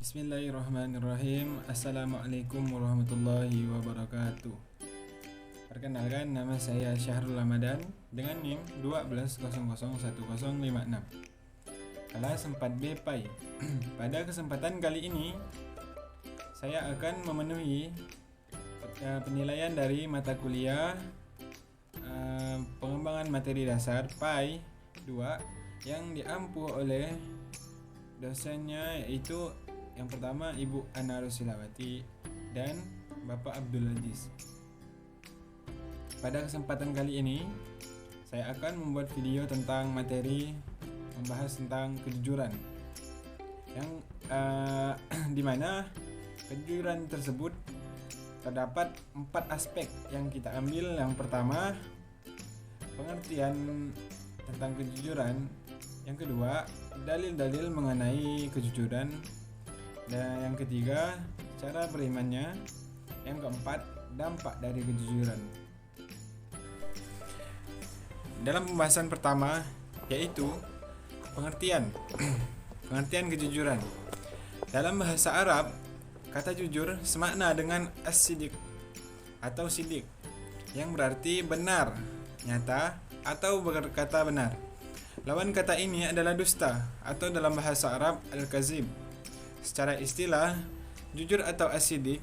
Bismillahirrahmanirrahim. Assalamualaikum warahmatullahi wabarakatuh. Perkenalkan, nama saya Syahrul Ramadan dengan NIM 12001056, kelas 4B PAI. Pada kesempatan kali ini saya akan memenuhi penilaian dari mata kuliah pengembangan materi dasar PAI 2 yang diampu oleh dosennya, yaitu yang pertama Ibu Ana Rusilawati dan Bapak Abdul Aziz. Pada kesempatan kali ini saya akan membuat video tentang materi membahas tentang kejujuran, yang dimana kejujuran tersebut terdapat 4 aspek yang kita ambil. Yang pertama, pengertian tentang kejujuran. Yang kedua, dalil-dalil mengenai kejujuran. Dan yang ketiga, cara berimannya. Yang keempat, dampak dari kejujuran. Dalam pembahasan pertama, yaitu pengertian pengertian kejujuran. Dalam bahasa Arab, kata jujur semakna dengan as-sidiq atau sidik, yang berarti benar, nyata, atau berkata benar. Lawan kata ini adalah dusta, atau dalam bahasa Arab al-kazib. Secara istilah, jujur atau as-sidik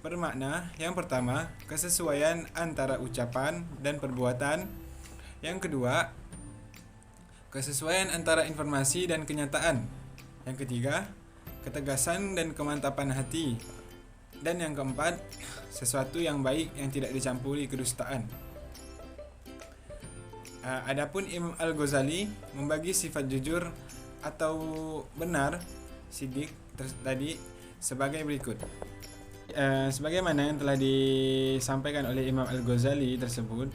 bermakna yang pertama, kesesuaian antara ucapan dan perbuatan. Yang kedua, kesesuaian antara informasi dan kenyataan. Yang ketiga, ketegasan dan kemantapan hati. Dan yang keempat, sesuatu yang baik yang tidak dicampuri kedustaan. Adapun Imam Al-Ghazali membagi sifat jujur atau benar, sidik, tadi sebagai berikut. Sebagaimana yang telah disampaikan oleh Imam Al-Ghazali tersebut,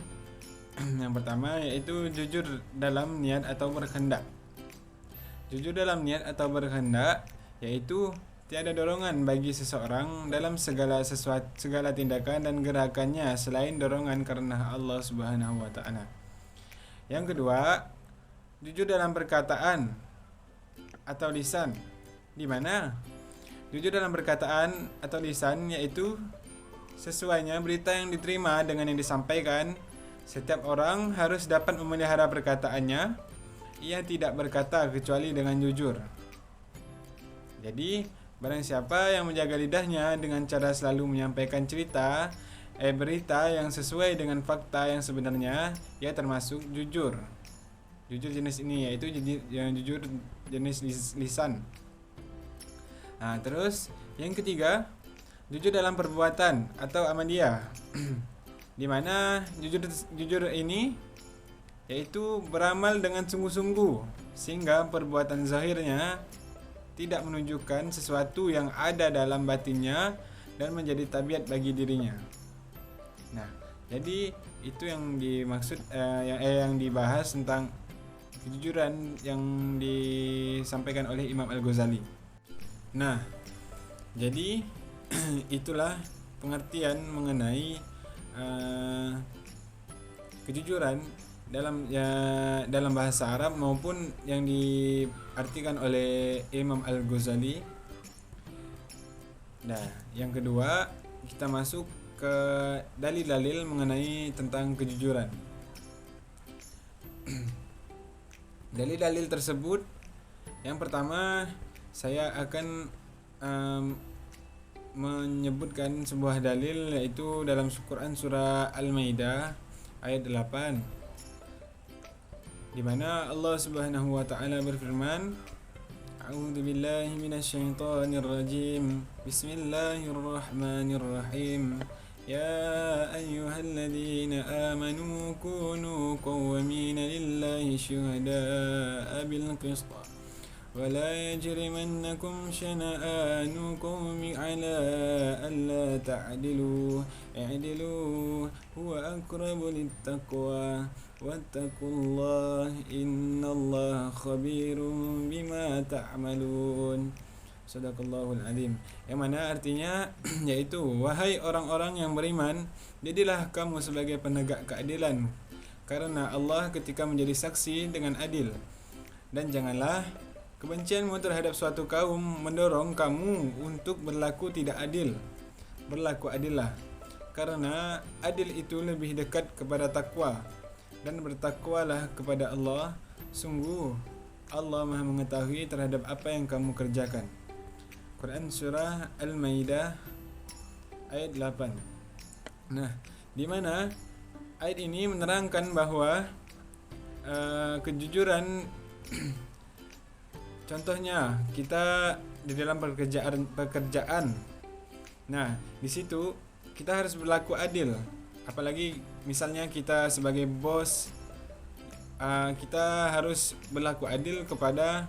yang pertama yaitu jujur dalam niat atau berkehendak. Jujur dalam niat atau berkehendak yaitu tiada dorongan bagi seseorang dalam segala tindakan dan gerakannya selain dorongan karena Allah Subhanahu wa taala. Yang kedua, jujur dalam perkataan atau lisan, di mana jujur dalam perkataan atau lisan yaitu sesuainya berita yang diterima dengan yang disampaikan. Setiap orang harus dapat memelihara perkataannya. Ia tidak berkata kecuali dengan jujur. Jadi, barang siapa yang menjaga lidahnya dengan cara selalu menyampaikan berita yang sesuai dengan fakta yang sebenarnya, ia termasuk jujur. Jujur jenis ini yaitu jujur jenis lisan. Terus yang ketiga, jujur dalam perbuatan atau amaliyah, di mana jujur ini yaitu beramal dengan sungguh-sungguh sehingga perbuatan zahirnya tidak menunjukkan sesuatu yang ada dalam batinnya dan menjadi tabiat bagi dirinya. Nah, jadi itu yang dimaksud yang dibahas tentang kejujuran yang disampaikan oleh Imam Al-Ghazali. Nah, jadi itulah pengertian mengenai kejujuran dalam bahasa Arab maupun yang diartikan oleh Imam Al-Ghazali. Nah, yang kedua kita masuk ke dalil-dalil mengenai tentang kejujuran. Dalil-dalil tersebut, yang pertama saya akan menyebutkan sebuah dalil, yaitu dalam Quran surah Al-Maidah ayat 8, di mana Allah Subhanahu wa taala berfirman, A'udzu billahi minasyaitonir rajim. Bismillahirrahmanirrahim. Ya ayyuhalladzina amanu kunu qawwamina lillahi syuhada'a bil qist. ولا يجرمنكم شنآن قوم على ألا تعدلوا اعدلوا هو أقرب للتقوى واتقوا الله إن الله خبير بما تعملون. Sadaqallahul Azim. Yang mana artinya yaitu, wahai orang-orang yang beriman, jadilah kamu sebagai penegak keadilan karena Allah ketika menjadi saksi dengan adil, dan janganlah Kebencianmu terhadap suatu kaum mendorong kamu untuk berlaku tidak adil. Berlaku adillah, karena adil itu lebih dekat kepada takwa, dan bertakwalah kepada Allah. Sungguh Allah Maha mengetahui terhadap apa yang kamu kerjakan. Quran Surah Al-Maidah ayat 8. Nah, di mana ayat ini menerangkan bahwa kejujuran contohnya kita di dalam pekerjaan. Nah, di situ kita harus berlaku adil. Apalagi misalnya kita sebagai bos, kita harus berlaku adil kepada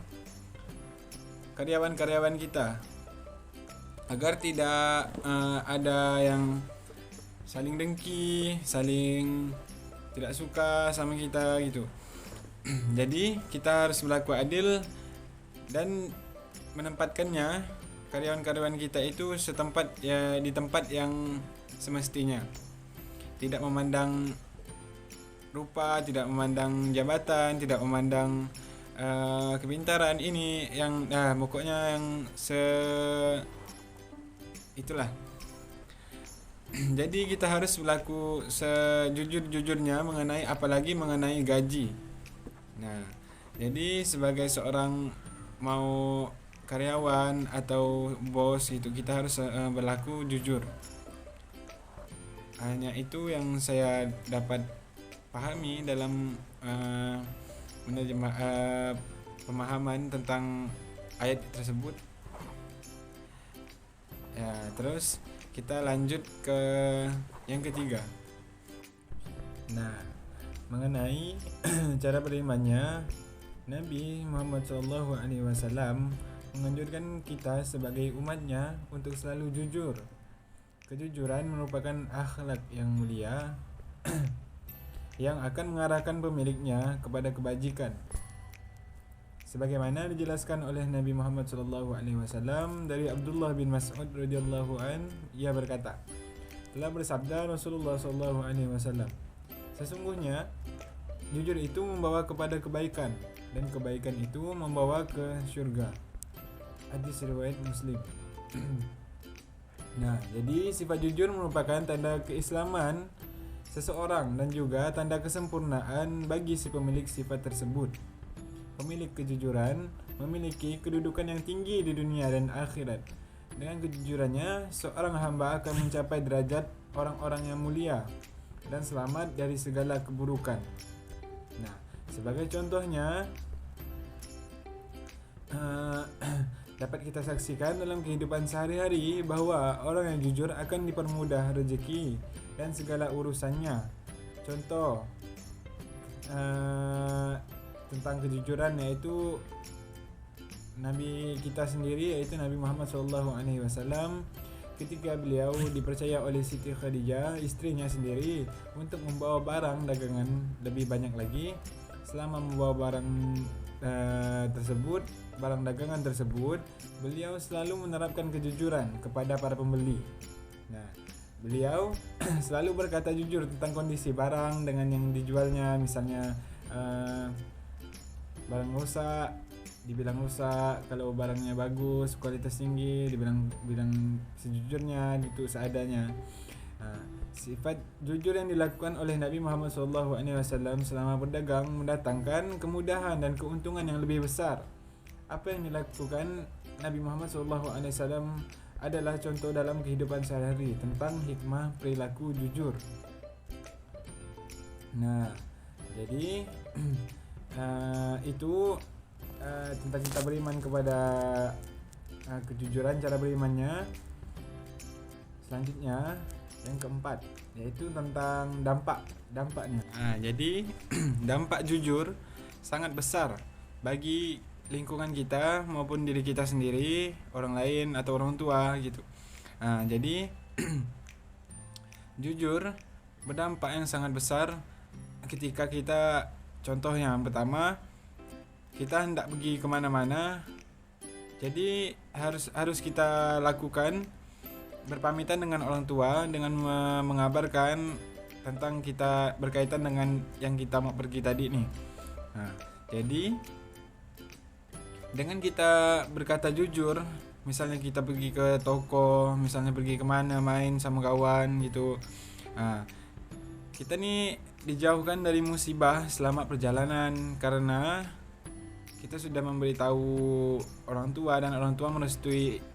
karyawan-karyawan kita, agar tidak ada yang saling dengki, saling tidak suka sama kita gitu. Jadi kita harus berlaku adil dan menempatkannya karyawan-karyawan kita itu setempat ya, di tempat yang semestinya. Tidak memandang rupa, tidak memandang jabatan, tidak memandang kepintaran ini yang pokoknya yang itulah. Jadi kita harus berlaku sejujur-jujurnya apalagi mengenai gaji. Nah, jadi sebagai seorang mau karyawan atau bos itu kita harus berlaku jujur. Hanya itu yang saya dapat pahami dalam pemahaman tentang ayat tersebut. Ya, terus kita lanjut ke yang ketiga. Nah, mengenai cara berimannya, Nabi Muhammad SAW menganjurkan kita sebagai umatnya untuk selalu jujur. Kejujuran merupakan akhlak yang mulia yang akan mengarahkan pemiliknya kepada kebajikan. Sebagaimana dijelaskan oleh Nabi Muhammad SAW dari Abdullah bin Mas'ud radhiyallahu an, ia berkata, telah bersabda Rasulullah SAW, sesungguhnya jujur itu membawa kepada kebaikan, dan kebaikan itu membawa ke surga. Hadis riwayat Muslim. Nah, jadi sifat jujur merupakan tanda keislaman seseorang dan juga tanda kesempurnaan bagi si pemilik sifat tersebut. Pemilik kejujuran memiliki kedudukan yang tinggi di dunia dan akhirat. Dengan kejujurannya, seorang hamba akan mencapai derajat orang-orang yang mulia dan selamat dari segala keburukan. Nah, sebagai contohnya, dapat kita saksikan dalam kehidupan sehari-hari bahwa orang yang jujur akan dipermudah rezeki dan segala urusannya. Contoh tentang kejujuran yaitu Nabi kita sendiri, yaitu Nabi Muhammad SAW, ketika beliau dipercaya oleh Siti Khadijah, istrinya sendiri, untuk membawa barang dagangan lebih banyak lagi. Selama membawa barang barang dagangan tersebut, beliau selalu menerapkan kejujuran kepada para pembeli. Nah, beliau selalu berkata jujur tentang kondisi barang dengan yang dijualnya. Misalnya barang rusak, dibilang rusak. Kalau barangnya bagus, kualitas tinggi, dibilang sejujurnya, itu seadanya. Sifat jujur yang dilakukan oleh Nabi Muhammad SAW selama berdagang mendatangkan kemudahan dan keuntungan yang lebih besar. Apa yang dilakukan Nabi Muhammad SAW adalah contoh dalam kehidupan sehari-hari tentang hikmah perilaku jujur. Nah, jadi itu tentang kita beriman kepada kejujuran, cara berimannya. Selanjutnya yang keempat, yaitu tentang dampaknya. Jadi dampak jujur sangat besar bagi lingkungan kita maupun diri kita sendiri, orang lain atau orang tua gitu. Jadi jujur berdampak yang sangat besar ketika kita, contoh yang pertama, kita hendak pergi kemana-mana. Jadi harus kita lakukan berpamitan dengan orang tua dengan mengabarkan tentang kita berkaitan dengan yang kita mau pergi tadi nih. Jadi Dengan kita berkata jujur, misalnya kita pergi ke toko, misalnya pergi kemana main sama kawan gitu, kita nih dijauhkan dari musibah selama perjalanan karena kita sudah memberitahu orang tua dan orang tua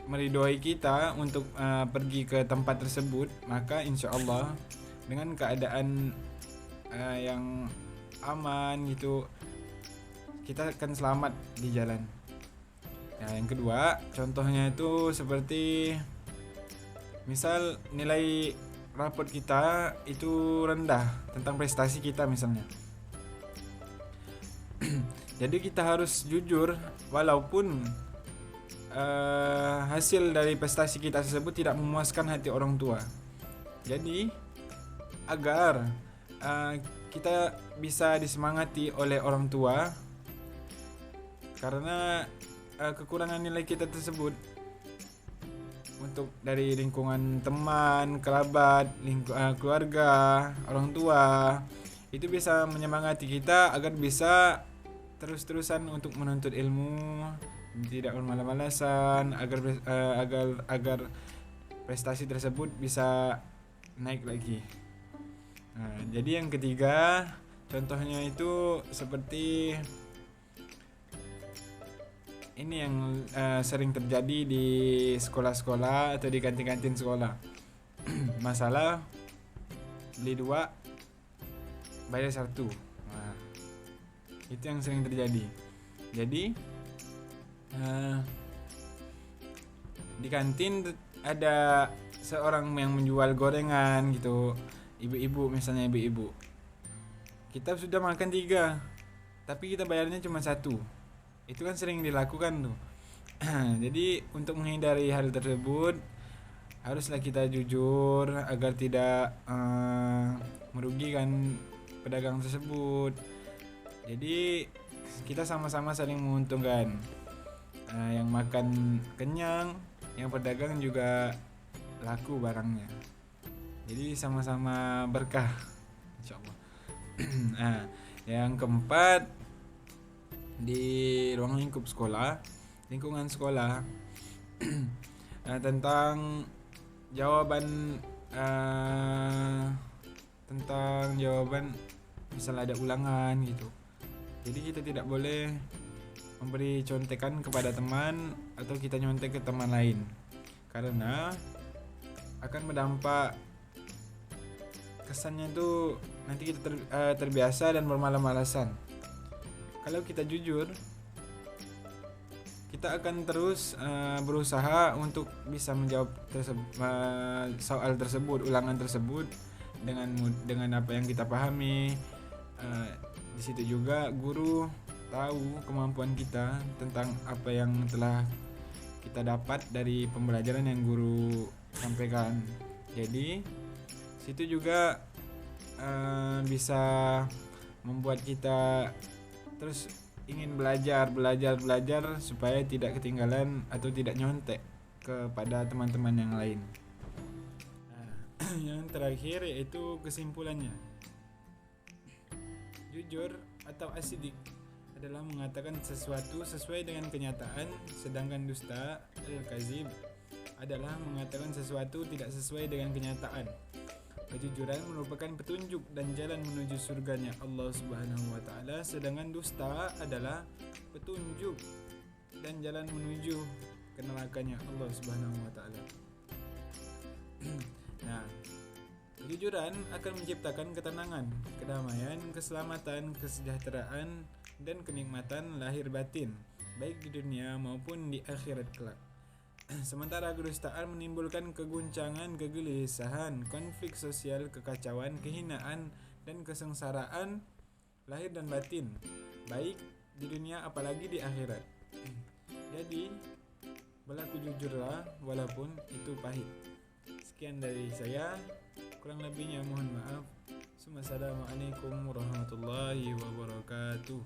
meridhoi kita untuk pergi ke tempat tersebut. Maka insya Allah dengan keadaan yang aman gitu, kita akan selamat di jalan. Nah, yang kedua, contohnya itu seperti misal nilai raport kita itu rendah tentang prestasi kita misalnya. Jadi kita harus jujur walaupun hasil dari prestasi kita tersebut tidak memuaskan hati orang tua. Jadi agar kita bisa disemangati oleh orang tua karena kekurangan nilai kita tersebut, untuk dari lingkungan teman, kerabat, keluarga, orang tua, itu bisa menyemangati kita agar bisa terus-terusan untuk menuntut ilmu, tidak bermalas-malasan, agar prestasi tersebut bisa naik lagi. Nah, jadi yang ketiga, contohnya itu seperti ini yang sering terjadi di sekolah-sekolah atau di kantin-kantin sekolah. Masalah beli 2 bayar 1. Nah, itu yang sering terjadi. Jadi di kantin ada seorang yang menjual gorengan gitu, ibu-ibu misalnya, ibu-ibu, kita sudah makan 3 tapi kita bayarnya cuma 1. Itu kan sering dilakukan tuh. Jadi untuk menghindari hal tersebut, haruslah kita jujur agar tidak merugikan pedagang tersebut. Jadi kita sama-sama saling menguntungkan. Yang makan kenyang, yang pedagang juga laku barangnya. Jadi sama-sama berkah, insyaallah. Nah, yang keempat, di ruang lingkup sekolah, lingkungan sekolah, tentang jawaban misal ada ulangan gitu. Jadi kita tidak boleh memberi contekan kepada teman atau kita nyontek ke teman lain, karena akan berdampak, kesannya itu nanti kita terbiasa dan bermalas-malasan. Kalau kita jujur, kita akan terus berusaha untuk bisa menjawab soal tersebut, ulangan tersebut dengan apa yang kita pahami. Di situ juga guru tahu kemampuan kita tentang apa yang telah kita dapat dari pembelajaran yang guru sampaikan. Jadi situ juga bisa membuat kita terus ingin belajar supaya tidak ketinggalan atau tidak nyontek kepada teman-teman yang lain. Nah, yang terakhir yaitu kesimpulannya. Jujur atau asidik adalah mengatakan sesuatu sesuai dengan kenyataan, sedangkan dusta al-kazib adalah mengatakan sesuatu tidak sesuai dengan kenyataan. Kejujuran merupakan petunjuk dan jalan menuju surganya Allah Subhanahu wa taala, sedangkan dusta adalah petunjuk dan jalan menuju ke nerakanya Allah Subhanahu wa taala. Nah, kejujuran akan menciptakan ketenangan, kedamaian, keselamatan, kesejahteraan dan kenikmatan lahir batin, baik di dunia maupun di akhirat kelak. Sementara kedustaan menimbulkan keguncangan, kegelisahan, konflik sosial, kekacauan, kehinaan, dan kesengsaraan lahir dan batin, baik di dunia apalagi di akhirat. Jadi, berlaku jujurlah walaupun itu pahit. Sekian dari saya, kurang lebihnya mohon maaf. Assalamualaikum warahmatullahi wabarakatuh.